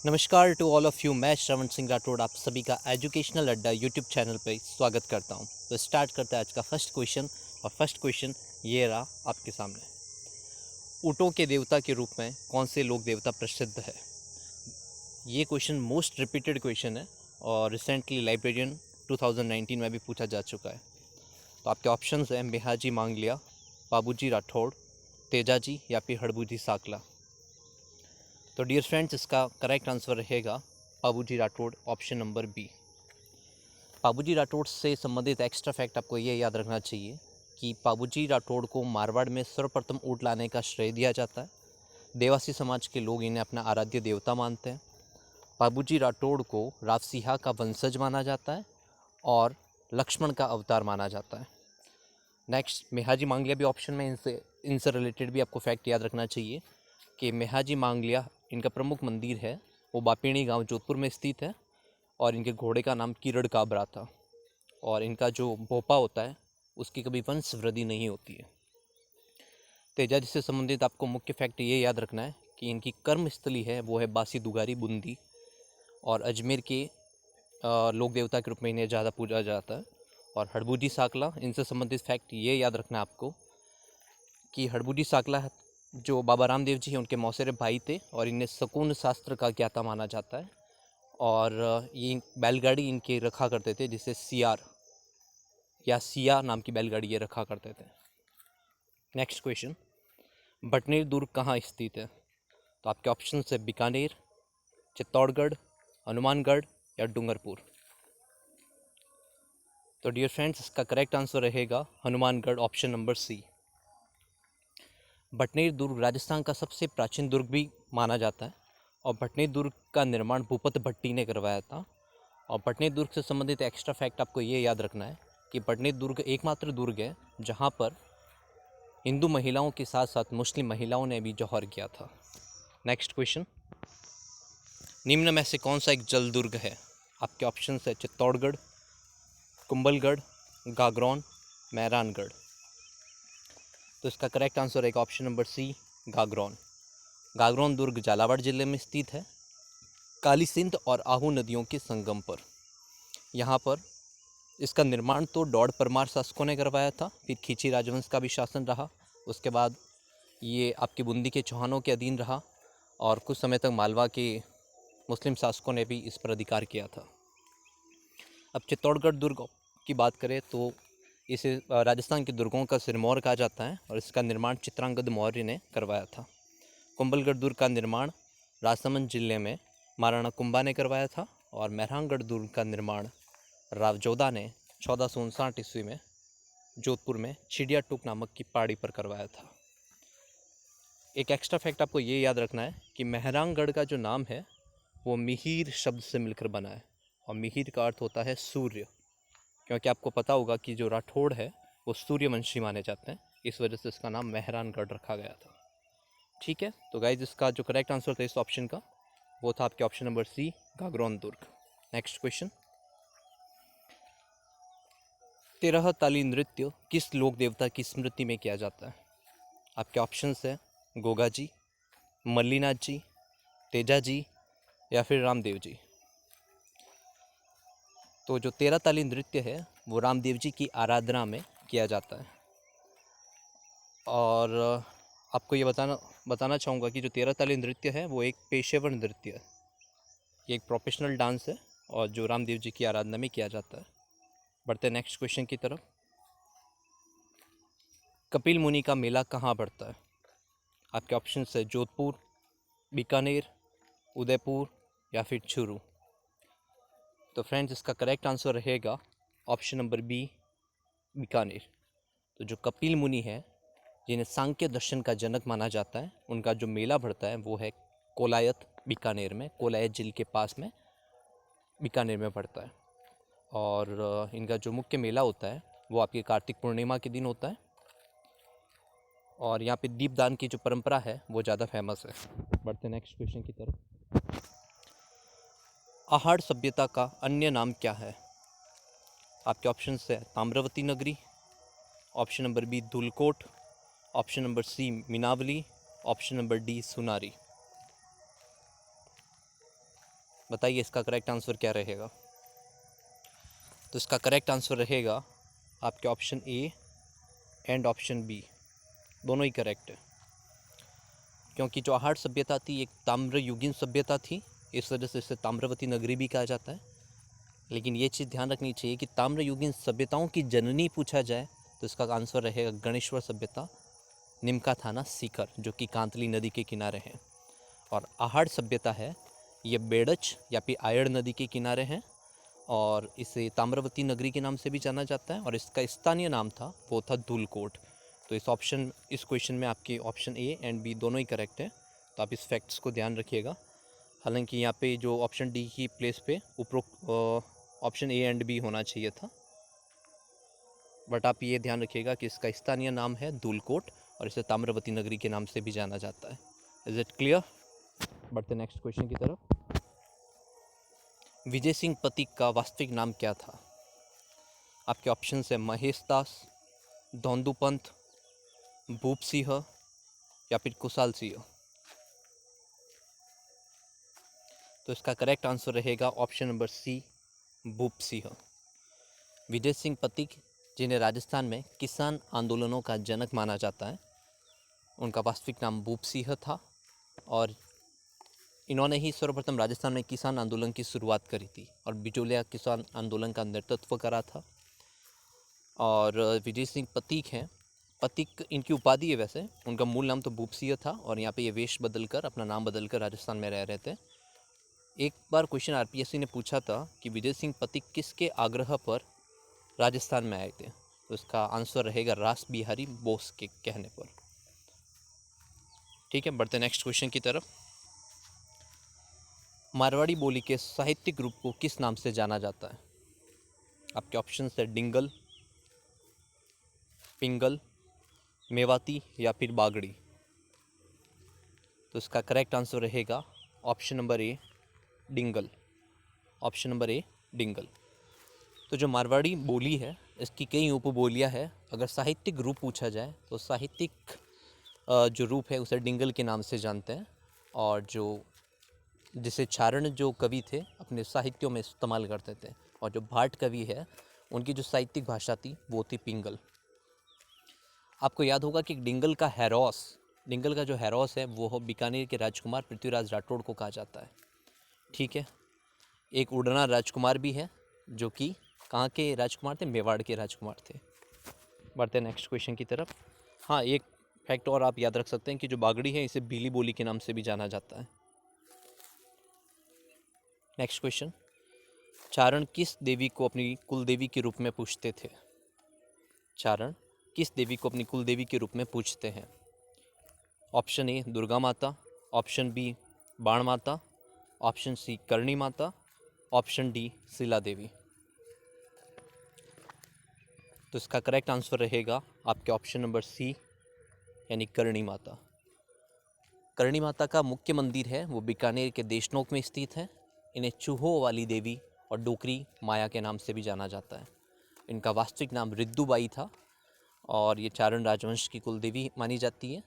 नमस्कार to all of you. मैं श्रवण सिंह राठौड़ आप सभी का एजुकेशनल अड्डा यूट्यूब चैनल पे स्वागत करता हूं। तो स्टार्ट करते हैं आज का फर्स्ट क्वेश्चन। और फर्स्ट क्वेश्चन ये रहा आपके सामने। ऊँटों के देवता के रूप में कौन से लोक देवता प्रसिद्ध है? ये क्वेश्चन मोस्ट रिपीटेड क्वेश्चन है और रिसेंटली लाइब्रेरियन 2019 में भी पूछा जा चुका है। तो आपके ऑप्शंस हैं मेहाजी मांगलिया, बाबूजी राठौड़, तेजाजी या फिर हड़बूजी साकला। तो डियर फ्रेंड्स, इसका करेक्ट आंसर रहेगा बाबूजी राठौड़, ऑप्शन नंबर बी। बाबूजी राठौड़ से संबंधित एक्स्ट्रा फैक्ट आपको ये याद रखना चाहिए कि बाबूजी राठौड़ को मारवाड़ में सर्वप्रथम ऊँट लाने का श्रेय दिया जाता है। देवासी समाज के लोग इन्हें अपना आराध्य देवता मानते हैं। बाबूजी राठौड़ को रावसिहा का वंशज माना जाता है और लक्ष्मण का अवतार माना जाता है। नेक्स्ट, मेहाजी मांगलिया भी ऑप्शन में, इनसे रिलेटेड भी आपको फैक्ट याद रखना चाहिए कि मेहाजी मांगलिया इनका प्रमुख मंदिर है वो बापीणी गांव जोधपुर में स्थित है और इनके घोड़े का नाम किरण काबरा था। और इनका जो भोपा होता है उसकी कभी वंश वृद्धि नहीं होती है। तेजाजी से संबंधित आपको मुख्य फैक्ट ये याद रखना है कि इनकी कर्मस्थली है वो है बासी दुगारी बूंदी और अजमेर के लोक देवता के रूप में इन्हें ज़्यादा पूजा जाता है। और हड़बूजी साकला, इनसे संबंधित फैक्ट ये याद रखना है आपको कि हड़बूजी साकला जो बाबा रामदेव जी हैं उनके मौसेरे भाई थे और इन्हें शकुन शास्त्र का ज्ञाता माना जाता है। और ये बैलगाड़ी इनके रखा करते थे जिसे सियार या सिया नाम की बैलगाड़ी ये रखा करते थे। नेक्स्ट क्वेश्चन, भटनेर दुर्ग कहाँ स्थित है? तो आपके ऑप्शन है बीकानेर, चित्तौड़गढ़, हनुमानगढ़ या डूंगरपुर। तो डियर फ्रेंड्स, इसका करेक्ट आंसर रहेगा Hanumangarh, option number C. Bhatner दुर्ग राजस्थान का सबसे प्राचीन दुर्ग भी माना जाता है और भटनेर दुर्ग का निर्माण भूपत भट्टी ने करवाया था। और भटनेर दुर्ग से संबंधित एक्स्ट्रा फैक्ट आपको ये याद रखना है कि भटनेर दुर्ग एकमात्र दुर्ग है जहाँ पर हिंदू महिलाओं के साथ साथ मुस्लिम महिलाओं ने भी जौहर किया था। नेक्स्ट क्वेश्चन, निम्न में से कौन सा एक जल दुर्ग है? आपके ऑप्शन है चित्तौड़गढ़, कुंभलगढ़, गागरौन, मेहरानगढ़। तो इसका करेक्ट आंसर है ऑप्शन नंबर सी, गागरौन। गागरौन दुर्ग झालावाड़ जिले में स्थित है, काली सिंध और आहू नदियों के संगम पर। यहाँ पर इसका निर्माण तो डॉड परमार शासकों ने करवाया था, फिर खींची राजवंश का भी शासन रहा, उसके बाद ये आपकी बूंदी के चौहानों के अधीन रहा और कुछ समय तक मालवा के मुस्लिम शासकों ने भी इस पर अधिकार किया था। अब चित्तौड़गढ़ दुर्ग की बात करें तो इसे राजस्थान के दुर्गों का सिरमौर कहा जाता है और इसका निर्माण चित्रांगद मौर्य ने करवाया था। कुंभलगढ़ दुर्ग का निर्माण राजसमंद जिले में महाराणा कुंभा ने करवाया था और मेहरानगढ़ दुर्ग का निर्माण राव जोधा ने 1459 ईस्वी में जोधपुर में चिड़िया टूक नामक की पहाड़ी पर करवाया था। एक एक्स्ट्रा फैक्ट आपको ये याद रखना है कि मेहरानगढ़ का जो नाम है वो मिहिर शब्द से मिलकर बना है और मिहिर का अर्थ होता है सूर्य, क्योंकि आपको पता होगा कि जो राठौड़ है वो सूर्यवंशी माने जाते हैं, इस वजह से इसका नाम मेहरानगढ़ रखा गया था। ठीक है, तो गाइज इसका जो करेक्ट आंसर था इस ऑप्शन का वो था आपके ऑप्शन नंबर सी, गागरौन दुर्ग। नेक्स्ट क्वेश्चन, 13 ताली नृत्य किस लोक देवता की स्मृति में किया जाता है? आपके ऑप्शंस है गोगा जी, मल्लीनाथ जी, तेजा जी या फिर रामदेव जी। तो जो 13 ताली नृत्य है वो रामदेव जी की आराधना में किया जाता है। और आपको ये बताना चाहूँगा कि जो 13 ताली नृत्य है वो एक पेशेवर नृत्य है, ये एक प्रोफेशनल डांस है और जो रामदेव जी की आराधना में किया जाता है। बढ़ते नेक्स्ट क्वेश्चन की तरफ। कपिल मुनि का मेला कहाँ पड़ता है? आपके ऑप्शन है जोधपुर, बीकानेर, उदयपुर या फिर चूरू। तो फ्रेंड्स, इसका करेक्ट आंसर रहेगा ऑप्शन नंबर बी, बीकानेर। तो जो कपिल मुनि है जिन्हें सांख्य दर्शन का जनक माना जाता है, उनका जो मेला पड़ता है वो है कोलायत, बीकानेर में, कोलायत झील के पास में बीकानेर में पड़ता है। और इनका जो मुख्य मेला होता है वो आपकी कार्तिक पूर्णिमा के दिन होता है और यहाँ पे दीपदान की जो परंपरा है वो ज़्यादा फेमस है। बढ़ते नेक्स्ट क्वेश्चन की तरफ। आहड़ सभ्यता का अन्य नाम क्या है? आपके ऑप्शन है Tamravati Nagari, option number B Dhulkot, option number C Minavali, option number D Sunari. बताइए इसका करेक्ट आंसर क्या रहेगा। तो इसका करेक्ट आंसर रहेगा आपके option A and option B, दोनों ही करेक्ट है। क्योंकि जो आहट सभ्यता थी एक ताम्रयुगीन सभ्यता थी, इस वजह से इसे ताम्रवती नगरी भी कहा जाता है। लेकिन ये चीज़ ध्यान रखनी चाहिए कि ताम्रयुगीन सभ्यताओं की जननी पूछा जाए तो इसका आंसर रहेगा गणेश्वर सभ्यता, निमका थाना सीकर, जो कि कांतली नदी के किनारे हैं। और आहट सभ्यता है ये बेड़च या फिर आयड़ नदी के किनारे हैं, और इसे ताम्रवती नगरी के नाम से भी जाना जाता है, और इसका स्थानीय नाम था वो था धूलकोट। तो इस क्वेश्चन में आपके ऑप्शन ए एंड बी दोनों ही करेक्ट है। तो आप इस फैक्ट्स को ध्यान रखिएगा। हालांकि यहाँ पे जो ऑप्शन डी की प्लेस पे उपरोक्त ऑप्शन ए एंड बी होना चाहिए था, बट आप ये ध्यान रखिएगा कि इसका स्थानीय नाम है धूलकोट और इसे ताम्रवती नगरी के नाम से भी जाना जाता है। Is it clear? बढ़ते नेक्स्ट क्वेश्चन की तरफ। विजय सिंह पथिक का वास्तविक नाम क्या था? आपके ऑप्शन है महेश दास, धोंदू पंत, भूप सिंह या फिर कुशाल सिंह। तो इसका करेक्ट आंसर रहेगा ऑप्शन नंबर सी, भूप सिंह। विजय सिंह पथिक, जिन्हें राजस्थान में किसान आंदोलनों का जनक माना जाता है, उनका वास्तविक नाम भूप सिंह था, और इन्होंने ही सर्वप्रथम राजस्थान में किसान आंदोलन की शुरुआत करी थी और बिचौलिया किसान आंदोलन का नेतृत्व करा था। और विजय सिंह पथिक हैं, पथिक इनकी उपाधि है, वैसे उनका मूल नाम तो भूप सिंह था, और यहाँ पे ये वेश बदलकर अपना नाम बदलकर राजस्थान में रह रहे थे। एक बार क्वेश्चन आरपीएससी ने पूछा था कि विजय सिंह पथिक किसके आग्रह पर राजस्थान में आए थे, तो इसका आंसर रहेगा रास बिहारी बोस के कहने पर। ठीक है, बढ़ते नेक्स्ट क्वेश्चन की तरफ। मारवाड़ी बोली के साहित्यिक रूप को किस नाम से जाना जाता है? आपके ऑप्शन है डिंगल, पिंगल, मेवाती या फिर बागड़ी। तो इसका करेक्ट आंसर रहेगा option number A, Dingal. Option number A, Dingal. तो जो मारवाड़ी बोली है इसकी कई उपबोलियाँ हैं। अगर साहित्यिक रूप पूछा जाए तो साहित्यिक जो रूप है उसे डिंगल के नाम से जानते हैं, और जिसे चारण जो कवि थे अपने साहित्यों में इस्तेमाल करते थे, और जो भाट कवि है उनकी जो साहित्यिक भाषा थी वो थी पिंगल। आपको याद होगा कि डिंगल का जो हैरोस है वो बीकानेर के राजकुमार पृथ्वीराज राठौड़ को कहा जाता है। ठीक है, एक उड़ना राजकुमार भी है जो कि कहाँ के राजकुमार थे? मेवाड़ के राजकुमार थे। बढ़ते नेक्स्ट क्वेश्चन की तरफ। हाँ, एक फैक्ट और आप याद रख सकते हैं कि जो बागड़ी है इसे भीली बोली के नाम से भी जाना जाता है। नेक्स्ट क्वेश्चन, चारण किस देवी को अपनी कुलदेवी के रूप में पूजते थे? चारण किस देवी को अपनी कुलदेवी के रूप में पूजते हैं? ऑप्शन ए दुर्गा माता, ऑप्शन बी बाण माता, option C Karni Mata, option D शिला देवी। तो इसका करेक्ट आंसर रहेगा आपके ऑप्शन नंबर सी, यानी करणी माता। करणी माता का मुख्य मंदिर है वो बीकानेर के देशनोक में स्थित है। इन्हें चूहों वाली देवी और डोकरी माया के नाम से भी जाना जाता है। इनका वास्तविक नाम रिद्दुबाई था, और ये चारण राजवंश की कुलदेवी मानी जाती है।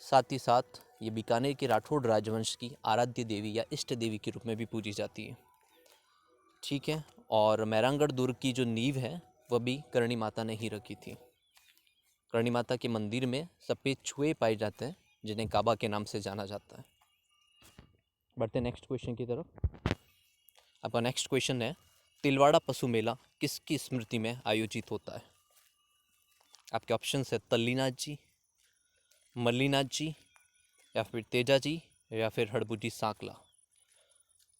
साथ ही साथ ये बीकानेर के राठौड़ राजवंश की आराध्य देवी या इष्ट देवी के रूप में भी पूजी जाती है। ठीक है, और मैरांगढ़ दुर्ग की जो नींव है वह भी करणी माता ने ही रखी थी। करणी माता के मंदिर में सफ़ेद छुए पाए जाते हैं जिन्हें काबा के नाम से जाना जाता है। बढ़ते नेक्स्ट क्वेश्चन की तरफ। आपका नेक्स्ट क्वेश्चन है, तिलवाड़ा पशु मेला किसकी स्मृति में आयोजित होता है? आपके ऑप्शन है तल्लीनाथ जी, मल्लीनाथ जी, या फिर तेजा जी, या फिर हड़बुजी सांकला।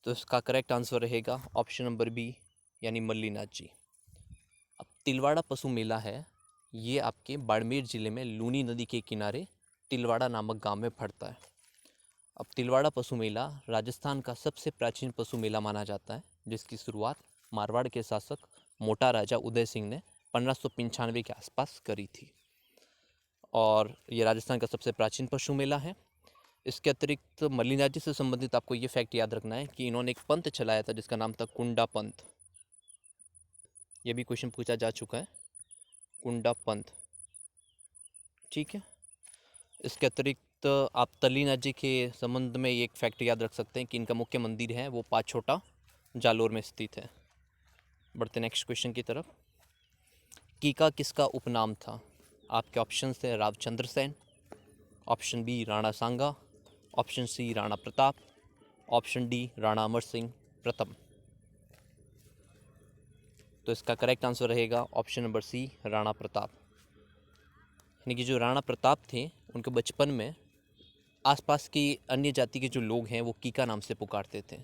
तो इसका करेक्ट आंसर रहेगा ऑप्शन नंबर बी, यानी मल्लीनाथ जी। अब तिलवाड़ा पशु मेला है ये आपके बाड़मेर ज़िले में लूनी नदी के किनारे तिलवाड़ा नामक गांव में पड़ता है। अब तिलवाड़ा पशु मेला राजस्थान का सबसे प्राचीन पशु मेला माना जाता है, जिसकी शुरुआत मारवाड़ के शासक मोटा राजा उदय सिंह ने 1595 के आसपास करी थी, और ये राजस्थान का सबसे प्राचीन पशु मेला है। इसके अतिरिक्त मल्लीनाथ जी से संबंधित आपको ये फैक्ट याद रखना है कि इन्होंने एक पंथ चलाया था जिसका नाम था कुंडा पंथ। ये भी क्वेश्चन पूछा जा चुका है, कुंडा पंथ। ठीक है, इसके अतिरिक्त तो आप तल्लीना जी के संबंध में ये एक फैक्ट याद रख सकते हैं कि इनका मुख्य मंदिर है वो पाछोटा जालोर में स्थित है। बढ़ते नेक्स्ट क्वेश्चन की तरफ। कीका किसका उपनाम था? आपके ऑप्शन है Raochandra Sen, option B Rana Sanga, option C Rana Pratap, option D Rana Amar Singh प्रथम। तो इसका करेक्ट आंसर रहेगा option number C Rana Pratap. यानी कि जो राणा प्रताप थे उनके बचपन में आसपास की अन्य जाति के जो लोग हैं वो कीका नाम से पुकारते थे।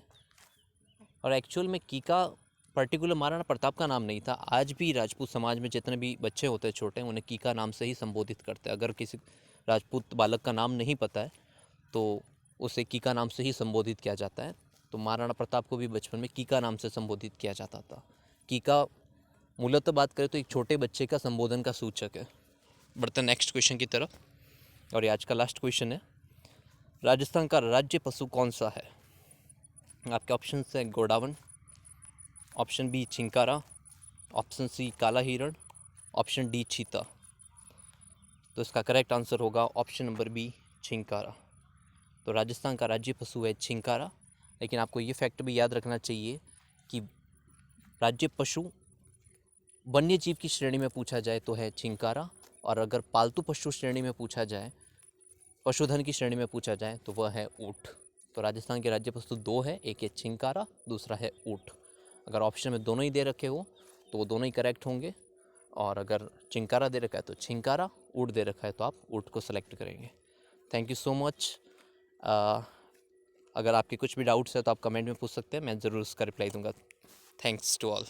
और एक्चुअल में कीका पर्टिकुलर महाराणा प्रताप का नाम नहीं था। आज भी राजपूत समाज में जितने भी बच्चे होते हैं छोटे, उन्हें कीका नाम से ही संबोधित करते हैं। अगर किसी राजपूत बालक का नाम नहीं पता है तो उसे कीका नाम से ही संबोधित किया जाता है। तो महाराणा प्रताप को भी बचपन में कीका नाम से संबोधित किया जाता था। कीका मूलतः बात करें तो एक छोटे बच्चे का संबोधन का सूचक है। बढ़ते नेक्स्ट क्वेश्चन की तरफ, और ये आज का लास्ट क्वेश्चन है। राजस्थान का राज्य पशु कौन सा है? आपके ऑप्शन है गोडावन, ऑप्शन बी चिंकारा, ऑप्शन सी काला हिरण, ऑप्शन डी चीता। तो इसका करेक्ट आंसर होगा ऑप्शन नंबर बी चिंकारा। तो राजस्थान का राज्य पशु है चिंकारा। लेकिन आपको ये फैक्ट भी याद रखना चाहिए कि राज्य पशु वन्य जीव की श्रेणी में पूछा जाए तो है चिंकारा, और अगर पालतू पशु श्रेणी में पूछा जाए, पशुधन की श्रेणी में पूछा जाए तो वह है ऊँट। तो राजस्थान के राज्य पशु दो है, एक है चिंकारा, दूसरा है ऊँट। अगर ऑप्शन में दोनों ही दे रखे हो तो वो दोनों ही करेक्ट होंगे, और अगर चिंकारा दे रखा है तो चिंकारा, ऊँट दे रखा है तो आप ऊँट को सेलेक्ट करेंगे। Thank you so much. अगर आपके कुछ भी डाउट्स है तो आप कमेंट में पूछ सकते हैं, मैं ज़रूर उसका रिप्लाई दूंगा। Thanks to all.